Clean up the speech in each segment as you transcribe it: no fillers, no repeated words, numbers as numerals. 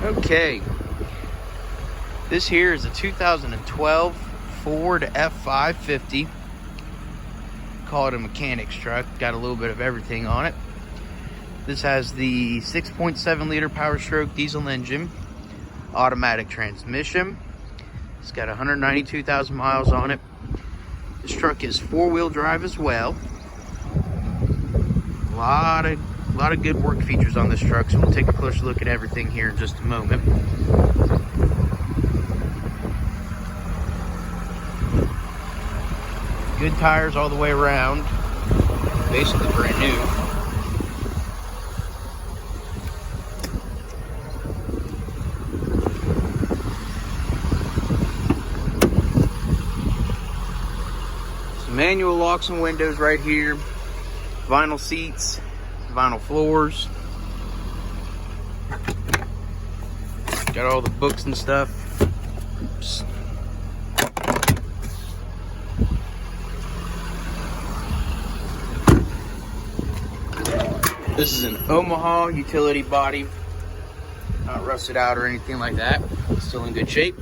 Okay, this here is a 2012 Ford F-550. Call it a mechanic's truck. Got a little bit of everything on it. This has the 6.7 liter Powerstroke Diesel engine, automatic transmission. It's got 192,000 miles on it. This truck is four-wheel drive as well. A lot of good work features on this truck, so we'll take a closer look at everything here in just a moment. Good tires all the way around, basically brand new. Some manual locks and windows right here, vinyl seats, vinyl floors. Got all the books and stuff. Oops. This is an Omaha utility body, not rusted out or anything like that. It's still in good shape.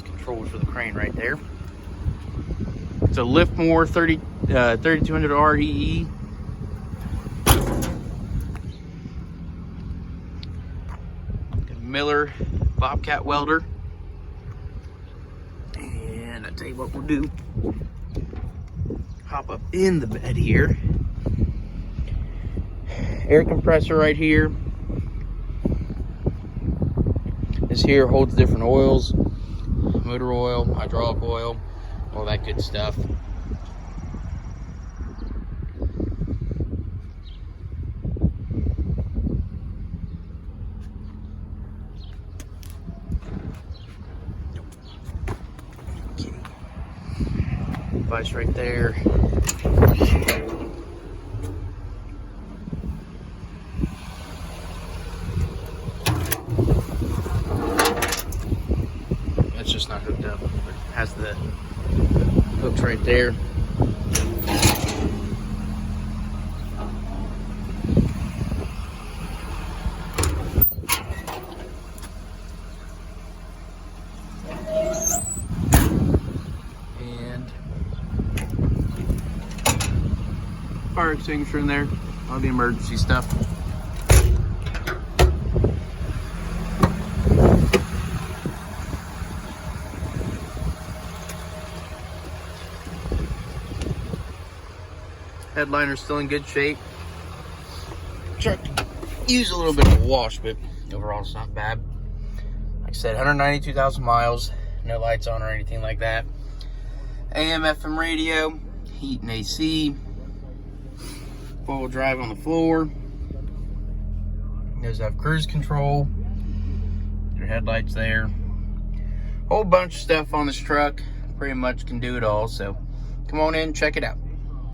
Controls for the crane right there. It's a Liftmoore 3200 REE. Got a Miller Bobcat welder. And I'll tell you what we'll do. Hop up in the bed here. Air compressor right here. This here holds different oils. Motor oil, hydraulic oil, all that good stuff. Okay. Device right there. That's just not hooked up, but it has the hooks right there. And fire extinguisher in there, all the emergency stuff. Headliner's still in good shape. Truck used a little bit of a wash, but overall it's not bad. Like I said, 192,000 miles, no lights on or anything like that. AM, FM radio, heat and AC, four-wheel drive on the floor. Does have cruise control. Your headlights there. Whole bunch of stuff on this truck. Pretty much can do it all. So come on in, check it out.